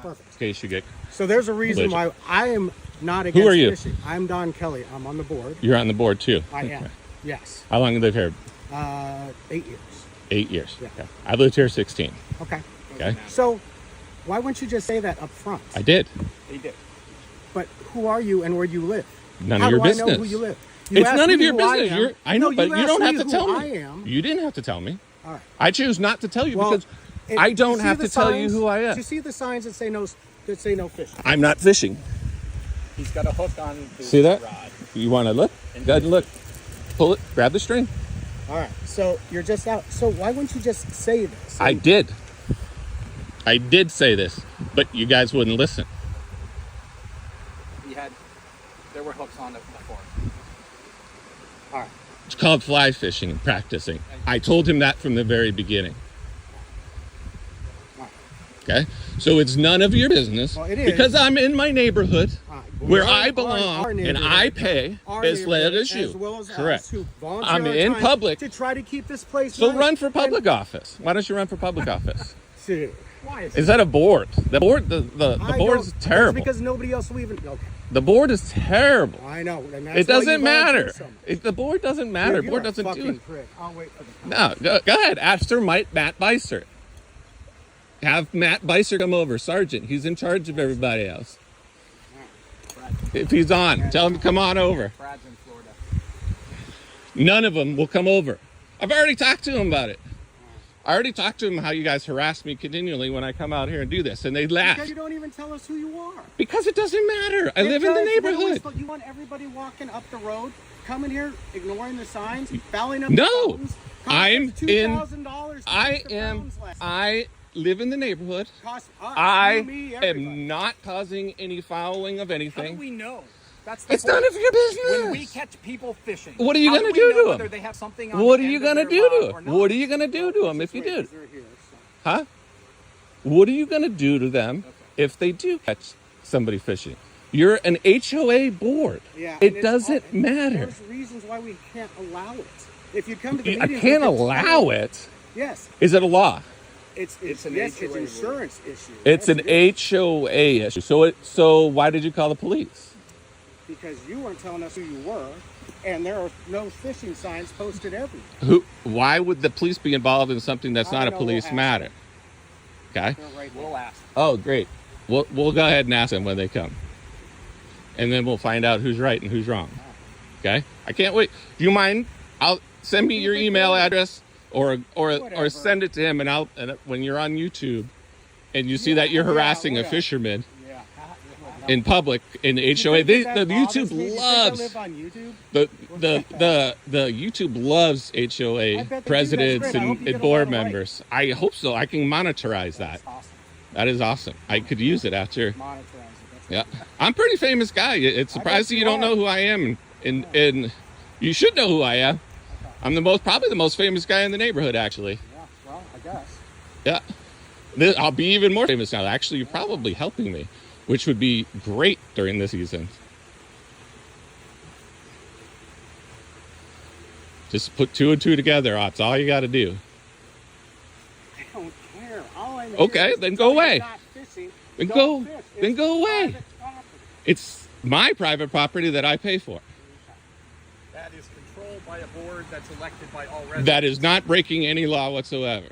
Perfect. in case you get. So there's a reason why I am not against Who are you? fishing. I'm Don Kelly. I'm on the board. You're on the board too. I am. Yes. How long have you lived here? 8 years. 8 years. Yeah. Okay. I've lived here 16. Okay. Okay. So why wouldn't you just say that up front? I did. He did. But who are you and where do you live? None of your business. How do I know who you live? It's none of your business. I know, but you don't have to tell me. I am. You didn't have to tell me. All right. I choose not to tell you because I don't have to tell you who I am. Do you see the signs that say no fishing? I'm not fishing. He's got a hook on his See that? rod. You want to look? Go ahead and look. Pull it. Grab the string. All right. So you're just out. So why wouldn't you just say this? I did. I did say this, but you guys wouldn't listen. There were hooks on it before. All right. It's called fly fishing and practicing. I told him that from the very beginning. Okay? So it's none of your business. Well, it is. Because I'm in my neighborhood where I belong our and I pay as well as you. As well as correct. Us who I'm in public to try to keep this place. So nice. run for public office. Why don't you run for public office? Why is that a board? The board, the board's terrible. That's because nobody else will even. Okay. The board is terrible. I know. And that's it doesn't matter. So the board doesn't matter. The board doesn't do it. Prick. I'll wait for the No, go ahead. Ask Sir Matt Beiser. Have Matt Beiser come over, Sergeant. He's in charge of everybody else. If he's on, tell him to come on over. Brad's in Florida. None of them will come over. I've already talked to him about it. I already talked to him how you guys harass me continually when I come out here and do this, and they laugh. Because you don't even tell us who you are. Because it doesn't matter. I live in the neighborhood. You want everybody walking up the road, coming here, ignoring the signs, fouling up no, the phones. I'm in. $2,000. I live in the neighborhood. I am not causing any fouling of anything. How do we know? That's it's none of your business. When we catch people fishing, what are you going to do to them? They have something on what are you going to do to them? What are you going to do to them if you do? Huh? What are you going to do to them if they do catch somebody fishing? You're an HOA board. Yeah, it doesn't matter. There's reasons why we can't allow it. If you come to the I can't allow it. Yes. Is it a law? It's an insurance issue. It's an HOA issue. So why did you call the police? Because you weren't telling us who you were, and there are no fishing signs posted everywhere. Why would the police be involved in something that's not a police matter? Okay. We'll ask. Oh, great. We'll go ahead and ask them when they come, and then we'll find out who's right and who's wrong. Okay. I can't wait. Do you mind? I'll send me your email address, or send it to him, and when you're on YouTube, and you see that you're harassing a fisherman. In public, in the HOA, the YouTube loves the YouTube loves HOA presidents and board members. I hope so. I can monetize that. That is awesome. I could use it after. Yeah, I'm a pretty famous guy. It's surprising you don't know who I am, and you should know who I am. I'm probably the most famous guy in the neighborhood, actually. Yeah, well, I guess. Yeah, I'll be even more famous now. Actually, you're probably helping me, which would be great during the season. Just put 2 and 2 together. That's all you got to do. I don't care. All I'm okay, then go away. Then go away. It's my private property that I pay for. That is controlled by a board that's elected by all residents. That is not breaking any law whatsoever.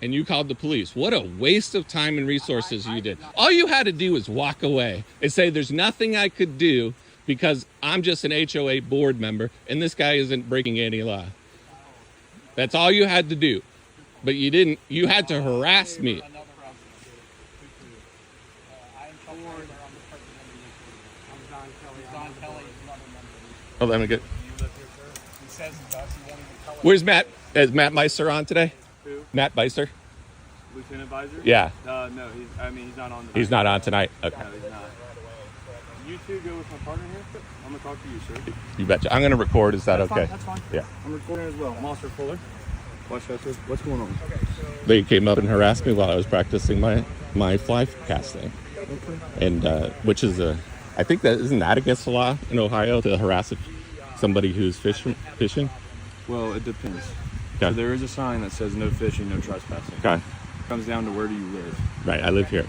And you called the police. What a waste of time and resources you did. All you had to do was walk away and say, there's nothing I could do because I'm just an HOA board member and this guy isn't breaking any law. That's all you had to do. But you didn't. You had to harass me. Oh, let me get. Where's Matt? Is Matt Beiser on today? Who? Matt Beiser? Lieutenant Beiser? Yeah. No, he's not on. He's not on tonight. Okay. No, he's not. You two go with my partner here. I'm gonna talk to you, sir. You betcha. I'm gonna record. Is that okay? That's fine. Yeah. I'm recording as well. I'm Officer Fuller. What's going on? They came up and harassed me while I was practicing my fly casting, and which is I think that isn't that against the law in Ohio to harass somebody who's fishing. Well, it depends. Okay. So there is a sign that says no fishing, no trespassing. Okay. It comes down to where do you live. Right, I live here.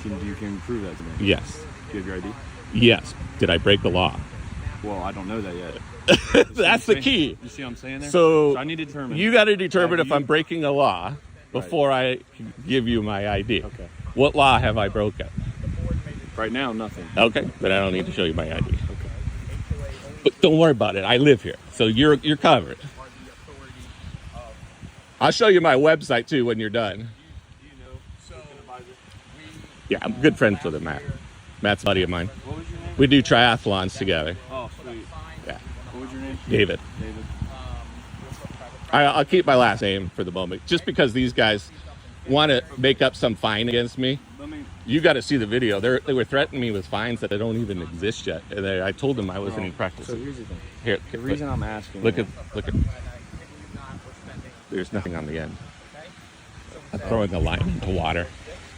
You can prove that to me. Yes. Do you have your ID? Yes. Did I break the law? Well, I don't know that yet. That's the key. You see what I'm saying there? So I need to determine. You got to determine if you- I'm breaking a law before I give you my ID. Okay. What law have I broken? Right now, nothing. Okay, then I don't need to show you my ID. Okay. But don't worry about it. I live here, so you're covered. I'll show you my website too when you're done. Yeah, I'm good friends with him, Matt. Matt's a buddy of mine. What was your name? We do triathlons together. Oh, sweet. Yeah, What was your name? David. David. I'll keep my last name for the moment, just because these guys want to make up some fine against me. You got to see the video. They were threatening me with fines that don't even exist yet. And I told them I wasn't in practice. So here's the thing. Here, The reason I'm asking. look at. There's nothing on the end. I'm throwing a line into water,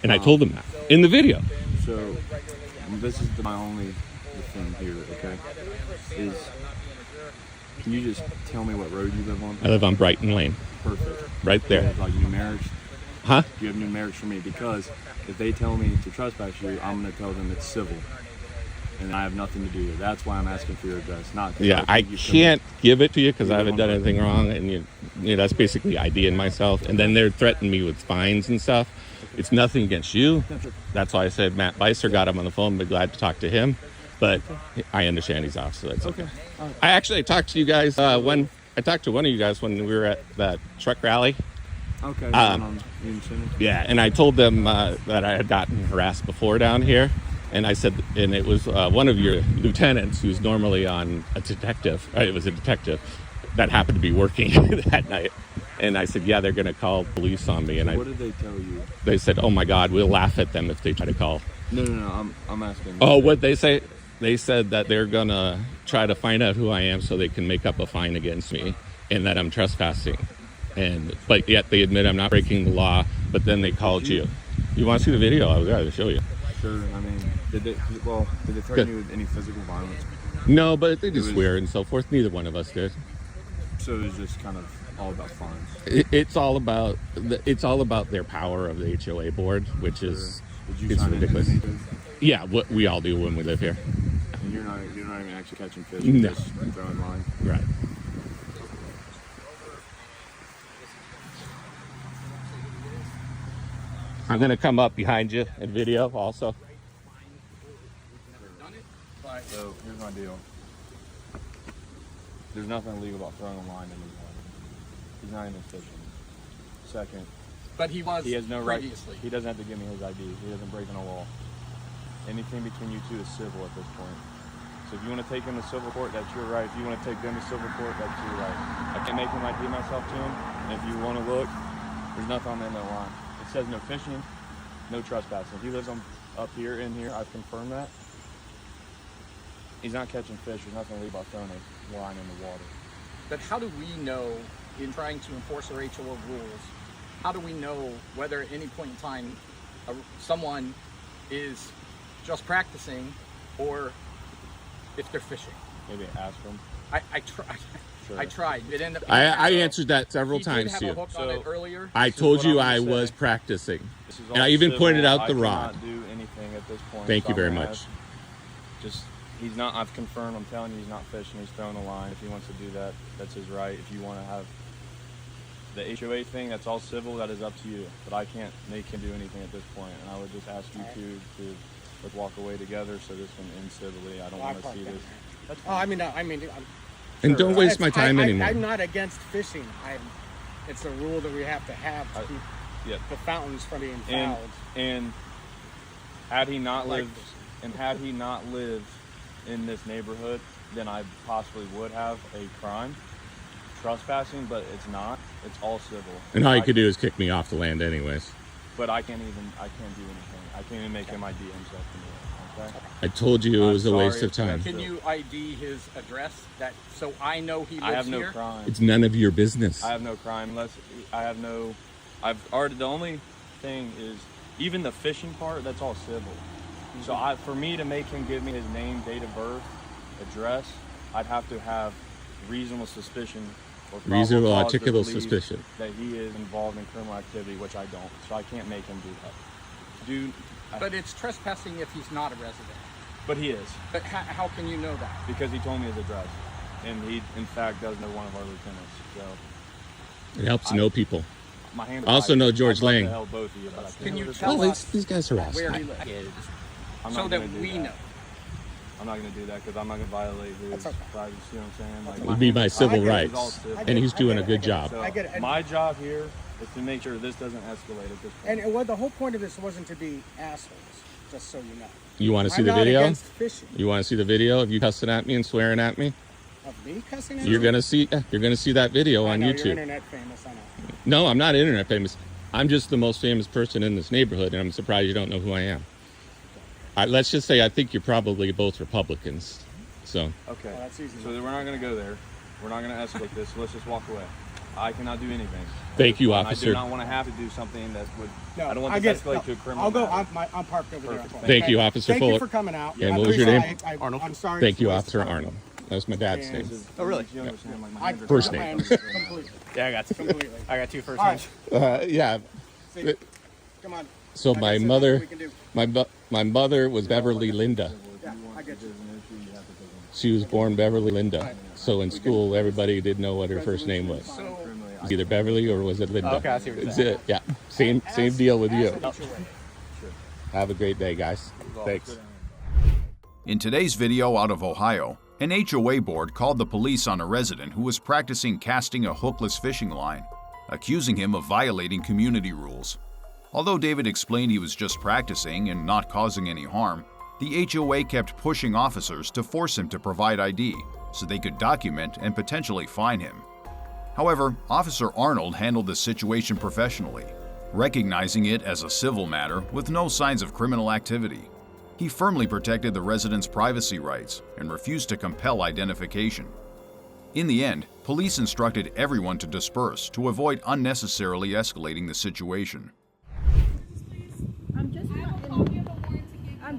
and I told them that in the video. So this is my only thing here. Okay. Is can you just tell me what road you live on? I live on Brighton Lane, Perfect. right Do you there. have, like numerics? Huh? Do you have numerics for me? Because if they tell me to trespass you, I'm going to tell them it's civil, and I have nothing to do with it. That's why I'm asking for your address. Not 'cause Yeah, I think you can't give it to you because I You haven't live done on anything wrong, and you know that's basically IDing myself. And then they're threatening me with fines and stuff. It's nothing against you. That's why I said Matt Beiser got him on the phone. Be glad to talk to him, but I understand he's off, so that's okay. I actually talked to you guys when I talked to one of you guys when we were at that truck rally. Okay. On Union Center. Yeah, and I told them that I had gotten harassed before down here, and I said, and it was one of your lieutenants who's normally on a detective. It was a detective that happened to be working that night, and I said, yeah, they're going to call police on me, and What did they tell you? they said, oh my God, we'll laugh at them if they try to call. No. I'm asking. Oh, what they say? They said that they're going to try to find out who I am so they can make up a fine against me, and that I'm trespassing. But yet they admit I'm not breaking the law, but then they called you. You want to see the video? I'll gotta show you. Sure. I mean, did they threaten you with any physical violence? No, but they just was- swear and so forth. Neither one of us did. So it was just kind of all about fines. It's all about their power of the HOA board, which is Did you it's sign ridiculous. into anything? Yeah, what we all do when we live here. And you're not even actually catching fish. No. You're just throwing line. Right. I'm gonna come up behind you and video also. So here's my deal. There's nothing illegal about throwing a line in the water. He's not even fishing. Second, But he was he has no right. previously. He doesn't have to give me his ID. He doesn't break a law. Anything between you two is civil at this point. So if you want to take him to civil court, that's your right. If you want to take them to civil court, that's your right. I can't make him ID myself to him. And if you want to look, there's nothing on the end of the line. It says no fishing, no trespassing. If he lives up here, in here, I've confirmed that. He's not catching fish. There's nothing illegal about throwing a line in the water. But how do we know, in trying to enforce our HOA rules, how do we know whether at any point in time someone is just practicing or if they're fishing? Maybe ask him. I tried. Sure. I tried. It ended up. I answered that several he times did to have you. a hook on it earlier. I This is told what you I'm I gonna was say. practicing. This is all And I even civil. pointed out the I rod. cannot do anything at this point. Thank you So very I'm gonna much. have- Just he's not. I've confirmed. I'm telling you, he's not fishing. He's throwing a line. If he wants to do that, that's his right. If you want to have the HOA thing, that's all civil. That is up to you. But I can't make him do anything at this point. And I would just ask you two to let's walk away together so this can end civilly. I don't Well, I want to parked see down this. here. That's Oh, fine. And don't waste my time I, anymore. I'm not against fishing. It's a rule that we have to have to I- keep Yep. the fountains from being And fouled. and had he not Like lived in this neighborhood, then I possibly would have a crime, trespassing. But it's not. It's all civil. And all you could do is kick me off the land anyways. But I can't do anything. I can't even make him ID himself to me. Okay. I told you it I'm was a waste sorry of time. Can you ID his address so I know he lives I have no here? crime. It's none of your business. I have no crime unless I've already. The only thing is even the fishing part. That's all civil. So for me to make him give me his name, date of birth, address, I'd have to have reasonable suspicion or probable Reasonable cause to articulable believe suspicion. that he is involved in criminal activity, which I don't. So I can't make him do that. do. But it's trespassing if he's not a resident. But he is. But how can you know that? Because he told me his address. And he, in fact, does know one of our lieutenants. So It helps to know people. my hand. I also know George I'd love to Lang. help both of you, but I can't. Can you Oh, tell us these guys are where awesome. he lives? I'm So not that gonna do we that. know. I'm not going to do that because I'm not going to violate his That's okay. privacy. You know what I'm saying? It would be my civil get it. rights. all civil. And he's doing a I good get it. job. So I get it. my job here is to make sure this doesn't escalate at this point. And the whole point of this wasn't to be assholes, just so you know. You want to see I'm the not video? against fishing. You want to see the video of you cussing at me and swearing at me? Of me cussing at You're you? gonna see that video I on know, YouTube. You're internet famous, I know. No, I'm not internet famous. I'm just the most famous person in this neighborhood, and I'm surprised you don't know who I am. Let's just say I think you're probably both Republicans. So Okay. Well, that's easy. So then we're not going to go there. We're not going to escalate this. So let's just walk away. I cannot do anything. thank you, And I do officer. not want to have to do something that would. No, I don't want I this get to it. escalate to a criminal. I'll go. matter. I'm parked over there. Perfect. Thank you, Officer Thank Fuller. you for coming out. And I what was your name? appreciate- Arnold. I'm sorry. Thank you, to Officer waste Arnold. That was my dad's name. Oh, really? You understand, like, my I hands are First tied. name. I understand completely. Yeah, I got two. Completely. I got two first All names. right. Yeah. See, come on. So I my guess there's mother, nothing we can do. my mother was Beverly Linda. Yeah, I get you. She was born Beverly Linda. So in school, everybody didn't know what her first name was. So, It was either Beverly or was it Linda? Okay, I see what you're That's saying. it. Yeah. Same deal with you. ask it each way. Have a great day, guys. Thanks. In today's video out of Ohio, an HOA board called the police on a resident who was practicing casting a hookless fishing line, accusing him of violating community rules. Although David explained he was just practicing and not causing any harm, the HOA kept pushing officers to force him to provide ID so they could document and potentially fine him. However, Officer Arnold handled the situation professionally, recognizing it as a civil matter with no signs of criminal activity. He firmly protected the residents' privacy rights and refused to compel identification. In the end, police instructed everyone to disperse to avoid unnecessarily escalating the situation. I'm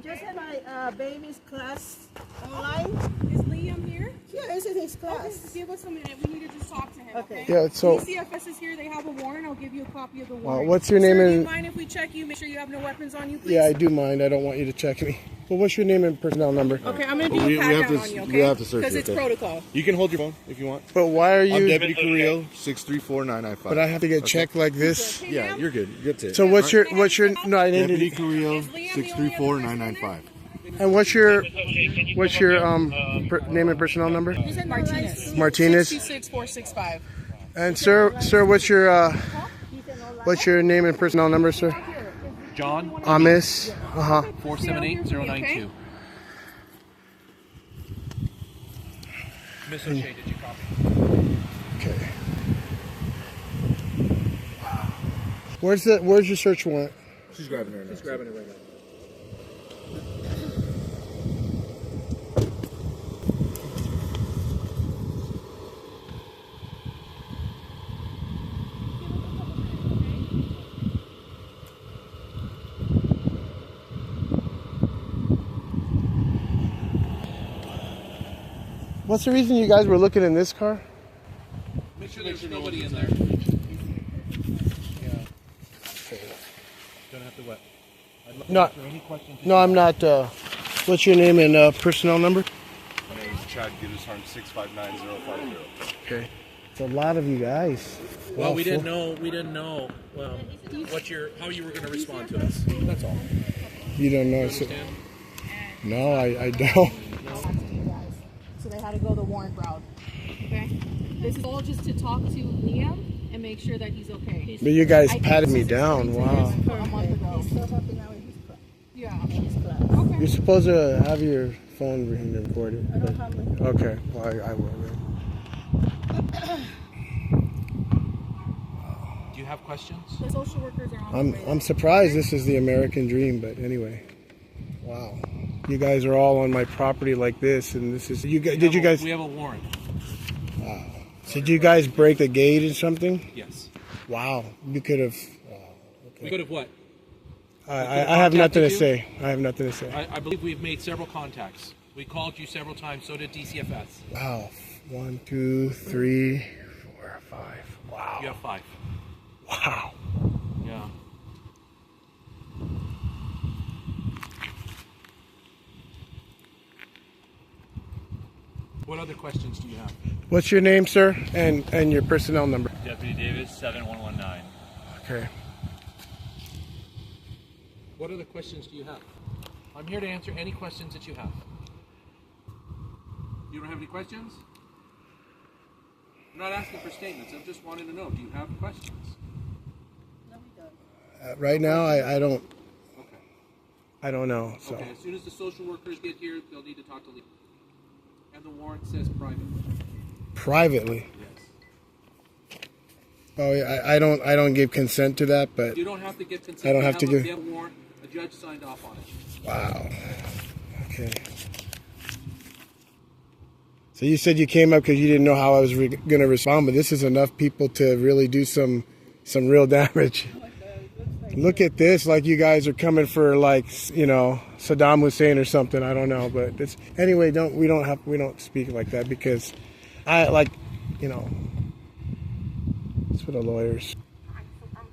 just in my baby's class online. Is Liam here? Yeah, it's in his Okay, class. just give us a minute. We need to just talk to him. Okay. Yeah, so DCFS is here. They have a warrant. I'll give you a copy of the warrant. what's your name Sir, do you and mind if we check you? Make sure you have no weapons on you, please. yeah, I do mind. I don't want you to check me. But what's your name and personnel number? Okay, I'm gonna do a pat down on you. Okay. we have to search because it, it's okay. protocol. You can hold your phone if you want. But why are I'm you? Deputy Carrillo, 634-995. But I have to get checked like this. Okay, Yeah, ma'am? you're good. You're good to So what's your no Deputy identity Carrillo, Is Liam the only other person in 634-995. and what's your name and personnel number? Martinez. Martinez. 62465. And sir, what's your name and personnel number, sir? John, Amis. 478-092. Miss O'Shea, did you copy? Okay. Where's your search warrant? She's grabbing her now. He's grabbing it right now. What's the reason you guys were looking in this car? Make sure there's nobody in there. Don't have to wet. No, I'm not. What's your name and personnel number? My name is Chad Giddersharn, 659-050. Okay. It's a lot of you guys. Well, Wow, we didn't know how you were going to respond to us. That's all. You don't know. So, Understand? no, I don't. So they had to go the warrant route. Okay. This is all just to talk to Liam and make sure that he's okay. But you guys patted me down. Wow. A month ago. He's still helping out in his class. Yeah. His class. Okay. You're supposed to have your phone recorded. I don't have my. Okay. Well, I will. Do you have questions? The social workers are on the way. I'm surprised this is the American dream, but anyway. Wow. You guys are all on my property like this, and this is you guys. Did you guys? We have a warrant. Did you guys break the gate or something? Yes. Wow. You could have. We could have what? I have nothing to contacted you? say. I have nothing to say. I believe we've made several contacts. We called you several times. So did DCFS. Wow. 1, 2, 3, 4, 5. Wow. You have 5. Wow. Yeah. What other questions do you have? What's your name, sir, and your personnel number? Deputy Davis, 7119. Okay. What other questions do you have? I'm here to answer any questions that you have. You don't have any questions? I'm not asking for statements. I'm just wanting to know. Do you have questions? Right now, I don't. Okay. I don't know. So. Okay. As soon as the social workers get here, they'll need to talk to Lee. And the warrant says privately. Privately. Yes. Oh, yeah. I don't give consent to that, but. You don't have to give consent. I don't have to give. They have a warrant. A judge signed off on it. Wow. Okay. So you said you came up because you didn't know how I was going to respond, but this is enough people to really do some real damage. Look at this, like you guys are coming for, like, you know, Saddam Hussein or something. I don't know, but it's anyway. We don't speak like that because I like, you know, it's for the lawyers. I'm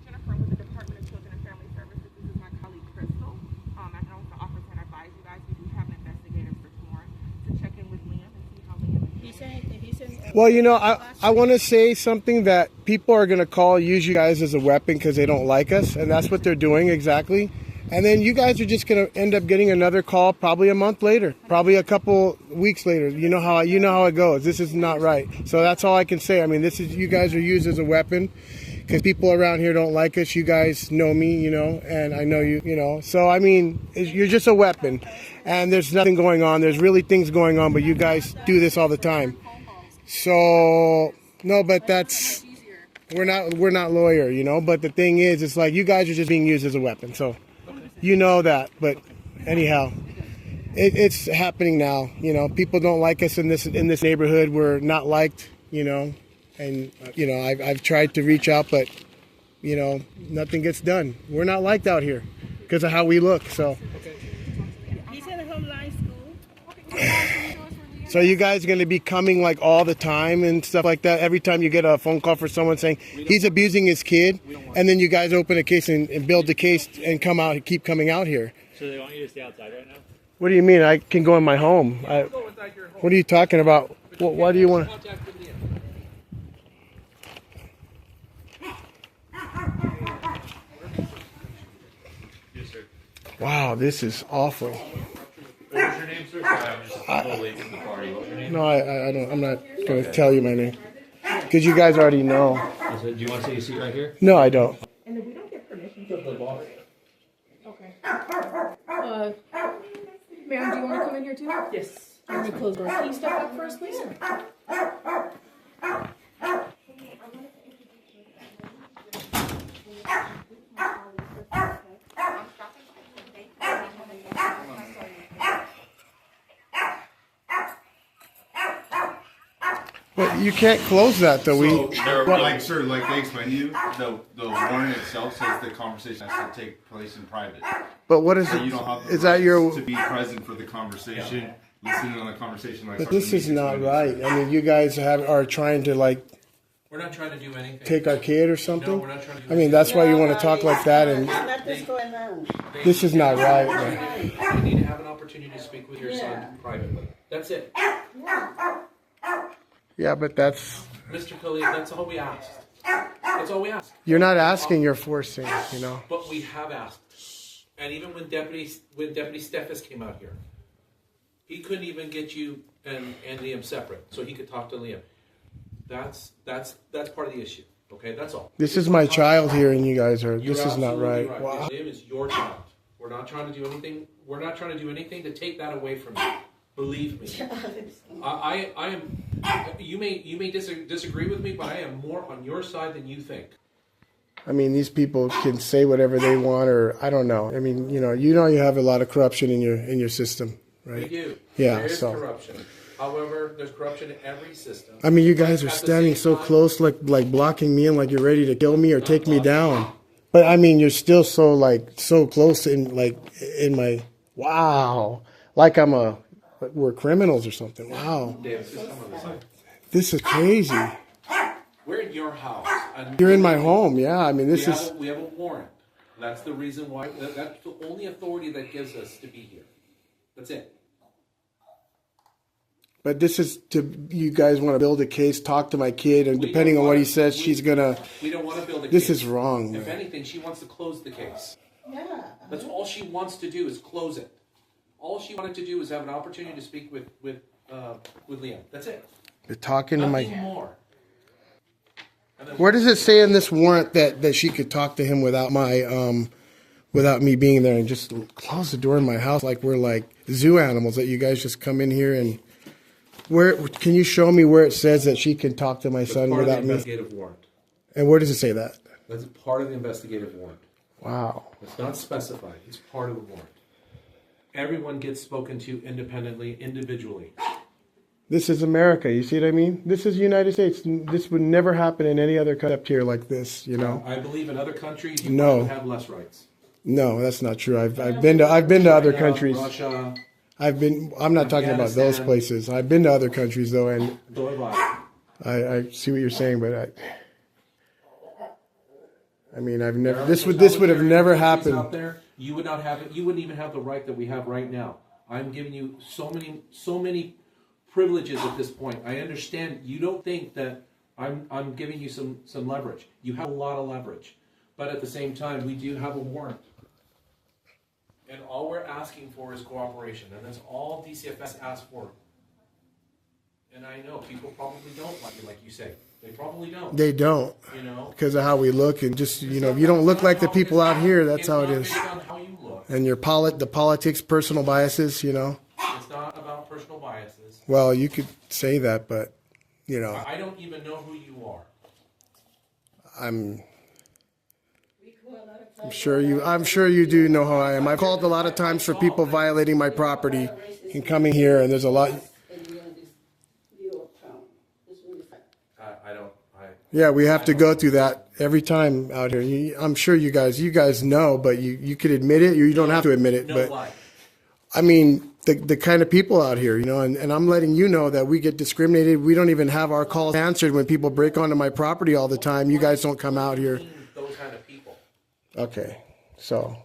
Jennifer with the Department of Children and Family Services. This is my colleague Crystal. I know the office had advised you guys. We do have an investigative for tomorrow to check in with Liam and see how Liam is doing. He said. Well, you know, I want to say something that people are going to use you guys as a weapon because they don't like us, and that's what they're doing exactly. And then you guys are just going to end up getting another call probably a month later, probably a couple weeks later. You know how it goes. This is not right. So that's all I can say. I mean, you guys are used as a weapon because people around here don't like us. You guys know me, you know, and I know you, you know. So, I mean, you're just a weapon, and there's nothing going on. There's really things going on, but you guys do this all the time. So, no, but that's, we're not lawyer, you know, but the thing is, it's like you guys are just being used as a weapon. So, you know that, but anyhow, it's happening now. You know, people don't like us in this neighborhood. We're not liked, you know, and, you know, I've tried to reach out, but, you know, nothing gets done. We're not liked out here because of how we look, so. He's in a homeline school. So you guys are going to be coming like all the time and stuff like that? Every time you get a phone call for someone saying he's abusing his kid, and then you guys open a case and build the case and keep coming out here. So they want you to stay outside right now? What do you mean? I can go in my home. What are you talking about? Why do you want to? Yes, sir. Wow, this is awful. What was your name, sir? I'm just a little late to the party. What was your name? No, I don't. I'm not going to tell you my name because you guys already know. Do you want to take a seat right here? No, I don't. And then we don't get permission to play ball. Okay. Ma'am, do you want to come in here too? Yes. Let me close the door. Can you step up first, please? But you can't close that though. Sir, like they explained to you, the warrant itself says the conversation has to take place in private. But what is So it? you don't have the Is that your? rights to be present for the conversation, listening on the conversation like. But this is not right. I mean, you guys are trying to like We're not trying to do anything. take our kid or something. No, we're not trying to do I mean, that's why you want to talk like that, and Let this go alone. this is not right. Man. You need to have an opportunity to speak with your son privately. That's it. Yeah, but that's Mr. Khalid, that's all we asked. That's all we asked. you're not asking, you're forcing. You know. But we have asked. And even when Deputy Steffes came out here, he couldn't even get you and Liam separate so he could talk to Liam. That's part of the issue. Okay, that's all. This is my child here, and you guys are. You're This is not absolutely right. Wow. Liam is your child. We're not trying to do anything. We're not trying to do anything to take that away from you. Believe me. I am. You may disagree with me, but I am more on your side than you think. I mean, these people can say whatever they want, or I don't know. I mean, you have a lot of corruption in your system, right? We do. Yeah. There is So. corruption. However, there's corruption in every system. I mean, you guys are At the standing same so time- close, like blocking me, and like you're ready to kill me or take me down. But I mean, you're still so close in my. Wow, like we're criminals or something. Wow, Davis, just come on this side. this is crazy. We're in your house. And You're in my home. Yeah, I mean, this is. We have a warrant. That's the reason why. That's the only authority that gives us to be here. That's it. But this is to, you guys want to build a case, talk to my kid, and depending on what he says, she's gonna. We don't want to build a case. This is wrong, If man. anything, she wants to close the case. Yeah. That's all she wants to do is close it. All she wanted to do is have an opportunity to speak with Liam. That's it. You're talking to Nothing my. more. And then Where does it say in this warrant that she could talk to him without my without me being there, and just close the door in my house like we're like zoo animals that you guys just come in here and where can you show me where it says that she can talk to my That's son part of the without me? investigative warrant. And where does it say that? That's part of the investigative warrant. Wow. It's not specified. It's part of the warrant. Everyone gets spoken to independently, individually. This is America. You see what I mean? This is the United States. This would never happen in any other country up here like this. You know? I believe in other countries you No. probably have less rights. No, that's not true. I've been to other China, countries. Russia. I'm not talking about those Afghanistan. places. I've been to other countries though, and So have I. I see what you're saying, but I mean, I've There never. are This would have totalitarian never countries happened. Out there, you would not have it. You wouldn't even have the right that we have right now. I'm giving you so many privileges at this point. I understand you don't think that I'm giving you some leverage. You have a lot of leverage, but at the same time, we do have a warrant, and all we're asking for is cooperation, and that's all DCFS asks for. And I know people probably don't like it, like you say. They probably don't. They don't, You know. because of how we look, and just if you don't look like the people out here, that's how it is. It's not based on how you look. And your the politics, personal biases, It's not about personal biases. Well, you could say that, but I don't even know who you are. I'm sure you do know how I am. I've called a lot of times for people violating my property and coming here, and there's a lot. Yeah, we have to go through that every time out here. I'm sure you guys know, but you could admit it. You don't have to admit it, No but lie. I mean the kind of people out here, and I'm letting you know that we get discriminated. We don't even have our calls answered when people break onto my property all the time. You guys don't come out here. Those kind of people. Okay, so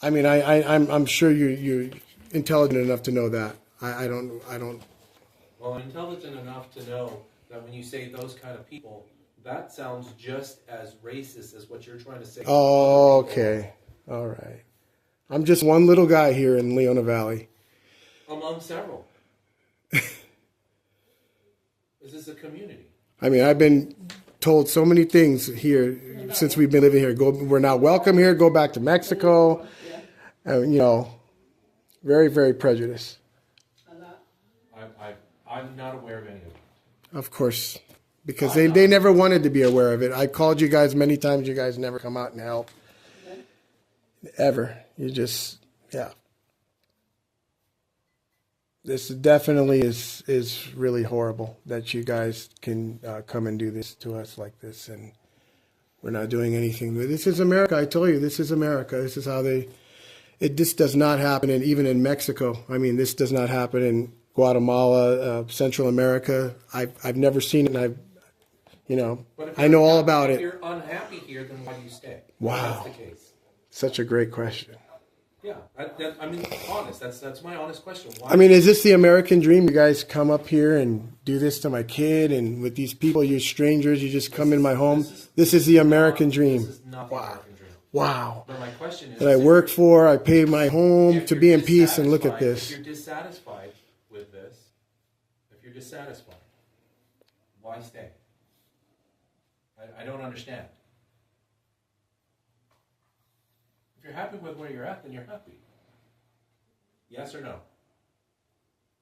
I'm sure you're intelligent enough to know that. I don't. Well, intelligent enough to know that when you say those kind of people, that sounds just as racist as what you're trying to say. Oh, okay, all right. I'm just one little guy here in Leona Valley. Among several. This is a community. I mean, I've been told so many things here since we've been living here. We're not welcome here. Go back to Mexico. Very, very prejudiced. I'm not aware of any of it. Of course, because they never wanted to be aware of it. I called you guys many times. You guys never come out and help. Ever. You just, yeah. This definitely is really horrible that you guys can come and do this to us like this, and we're not doing anything. This is America. I told you, this is America. This is how this does not happen, and even in Mexico. I mean, this does not happen in Guatemala, Central America. I've never seen it, and I know all about it. If you're unhappy here, then why do you stay? Wow. That's the case. Such a great question. Yeah, I mean, honest. That's my honest question. Why? I mean, is this the American dream? You guys come up here and do this to my kid, and with these people, you're strangers. You just come in my home. This is the American dream. This is not the American dream. Wow. But my question is, That I work for. I pay my home to be in peace, and look at If this. you're dissatisfied with this, why stay? I don't understand. If you're happy with where you're at, then you're happy. Yes or no?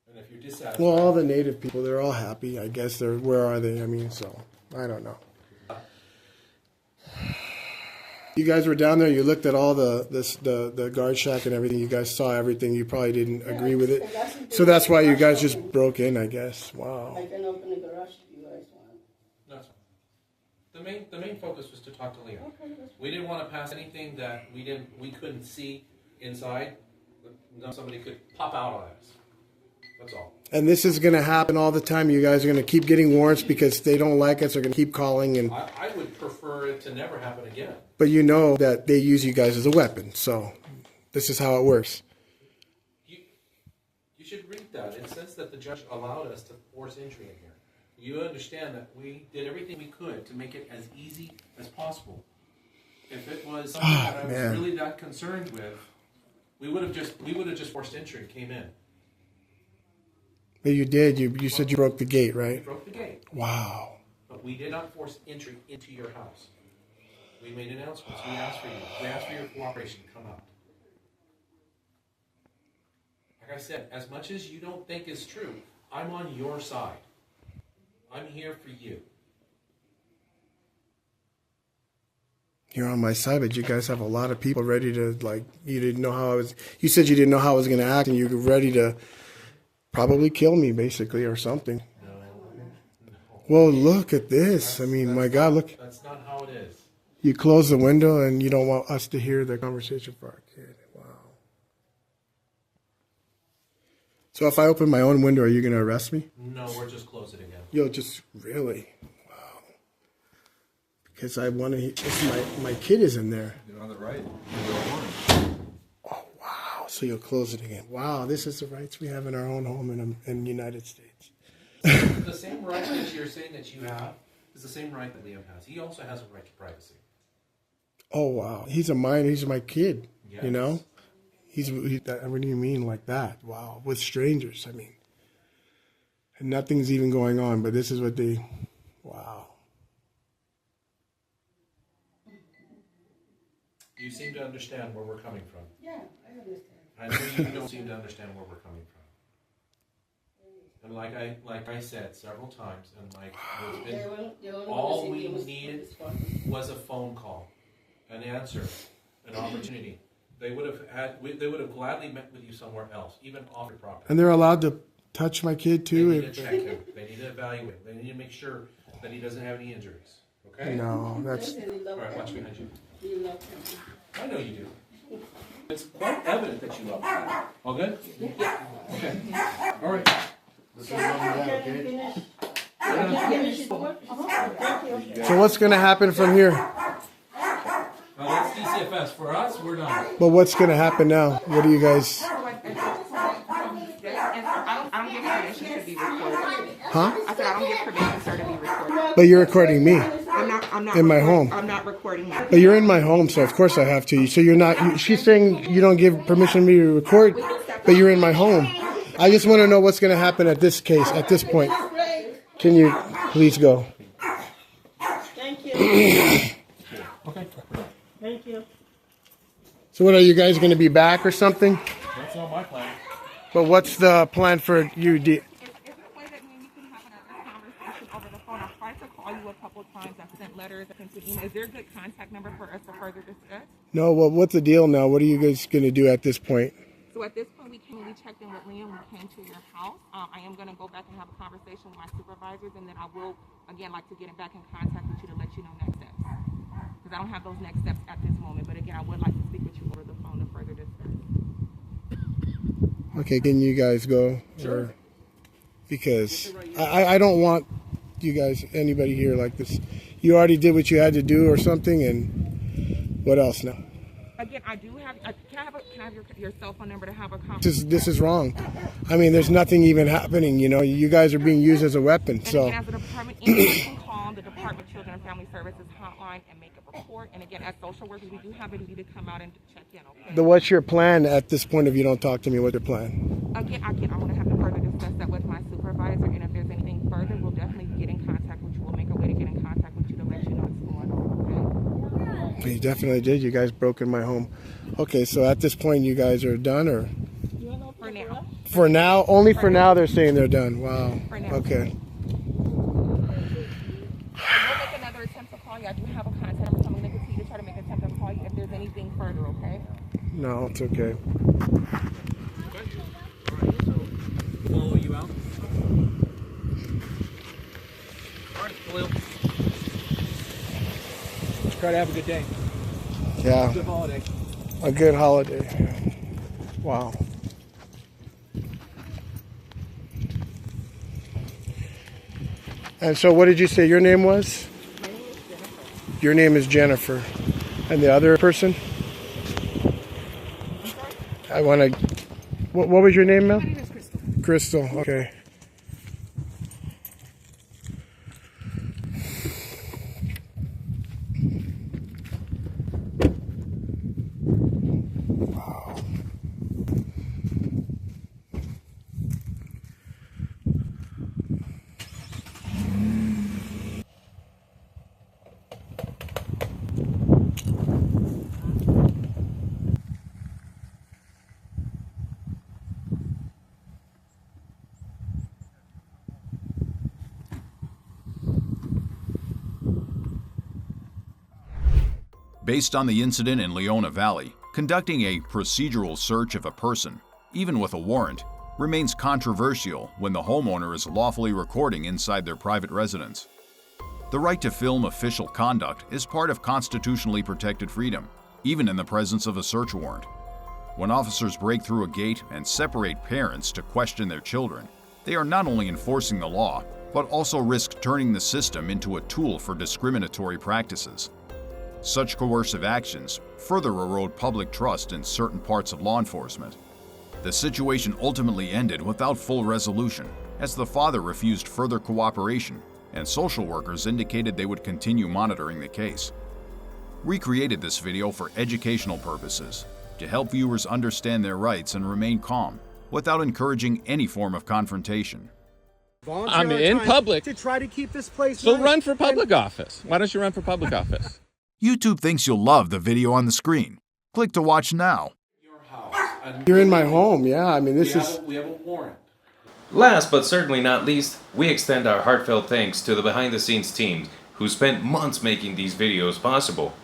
And if you're dissatisfied, Well, all the native people, they're all happy. I guess where are they? I mean, so I don't know. You guys were down there. You looked at all the guard shack and everything. You guys saw everything. You probably didn't agree with it, so that's why you guys just broke in, I guess. Wow. I can open the garage if you guys want. that's fine. The main focus was to talk to Leah. We didn't want to pass anything that we couldn't see inside. Somebody could pop out on us. That's all. And this is going to happen all the time. You guys are going to keep getting warrants because they don't like us. They're going to keep calling, and I would prefer it to never happen again. but you know that they use you guys as a weapon. So this is how it works. You should read that. It says that the judge allowed us to force entry in here. You understand that we did everything we could to make it as easy as possible. If it was something that I was really that concerned with, we would have just forced entry and came in. But you did. You said you broke the gate, right? We broke the gate. Wow. But we did not force entry into your house. We made announcements. We asked for you. We asked for your cooperation to come out. Like I said, as much as you don't think is true, I'm on your side. I'm here for you. You're on my side, but you guys have a lot of people ready to, like, you didn't know how I was, you said you didn't know how I was going to act, and you were ready to probably kill me, basically, or something. No. Well, look at this. I mean, my God, look. That's not how it is. You close the window, and you don't want us to hear the conversation for our kid. Wow. So if I open my own window, are you going to arrest me? No, we're just closing it again. You'll just, really? Wow. Because I want to, my kid is in there. You're on the right. Oh, wow. So you'll close it again. Wow, this is the rights we have in our own home in the United States. The same right that you're saying that you have is the same right that Liam has. He also has a right to privacy. Oh, wow. He's a minor. He's my kid, Yes. you know? What do you mean like that? Wow. With strangers, I mean. And nothing's even going on, but this is what they, wow. You seem to understand where we're coming from. Yeah, I understand. I know you don't seem to understand where we're coming from. And like I said several times, and like all we needed was a phone call, an answer, an opportunity. They would have gladly met with you somewhere else, even off your property. And they're allowed to touch my kid too? They need to check him. They need to evaluate. They need to make sure that he doesn't have any injuries. Okay? No, that's... All right, watch behind you. You love him. I know you do. It's quite evident that you love him. All good? Yeah. Okay. All right. So what's going to happen from here? That's DCFS. For us, we're done. But what's going to happen now? What do you guys... I don't give permission to be recorded. Huh? I said I don't give permission, sir, to be recorded. But you're recording me. I'm not in my home. I'm not recording you. But you're in my home, so of course I have to. So you're not... She's saying you don't give permission for me to record, but you're in my home. I just want to know what's going to happen at this case, at this point. Can you please go? Thank you. Okay. Thank you. So what, are you guys going to be back or something? That's not my plan. But what's the plan for you? Is there a way that me and you can have another conversation over the phone? I've tried to call you a couple of times. I've sent letters. I've sent emails. Is there a good contact number for us to further discuss? No, well, what's the deal now? What are you guys going to do at this point? So at this point, we checked in with Liam. We came to your house. I am going to go back and have a conversation with my supervisors, and then I will, again, like to get back in contact with you to let you know next steps. Because I don't have those next steps at this moment. But again, I would like to speak with you over the phone to further discuss. Okay, can you guys go? Sure. Or, because I don't want you guys, anybody here like this. You already did what you had to do or something, and what else now? Again, I do have, can I have your cell phone number to have a conversation? This is wrong. I mean, there's nothing even happening, you know. You guys are being used as a weapon, And so. again, as a department, anyone can call the Department of Children and Family Services hotline and make a report. And again, as social workers, we do have a duty to come out and check in, okay? What's your plan at this point if you don't talk to me? What's your plan? Again, I'm going to have to further discuss that with my supervisor. And if there's anything further, we'll definitely get in contact with you. We'll make a way to get in contact with you to let you know what's going on, okay? You definitely did. You guys broke in my home. Okay, so at this point, you guys are done, or? For now. For now? Only for now they're saying they're done. Wow. For now. Okay. We'll make another attempt to call you. I do have a contact number, so I'm going to continue to try to make an attempt to call you if there's anything further, okay? No, it's okay. Follow you out. All right, Khalil. Try to have a good day. Yeah. Good holiday. A good holiday. Wow. And so what did you say your name was? My name is Jennifer. Your name is Jennifer. And the other person? I'm sorry? I want to... What was your name, Mel? My name is Crystal. Crystal, okay. Wow. Based on the incident in Leona Valley, conducting a procedural search of a person, even with a warrant, remains controversial when the homeowner is lawfully recording inside their private residence. The right to film official conduct is part of constitutionally protected freedom, even in the presence of a search warrant. When officers break through a gate and separate parents to question their children, they are not only enforcing the law, but also risk turning the system into a tool for discriminatory practices. Such coercive actions further erode public trust in certain parts of law enforcement. The situation ultimately ended without full resolution, as the father refused further cooperation, and social workers indicated they would continue monitoring the case. We created this video for educational purposes, to help viewers understand their rights and remain calm, without encouraging any form of confrontation. I'm in public to try to keep this place So nice. run for public office. Why don't you run for public office? YouTube thinks you'll love the video on the screen. Click to watch now. You're in my home, yeah. I mean, this is... We have a warrant. Last but certainly not least, we extend our heartfelt thanks to the behind-the-scenes team who spent months making these videos possible.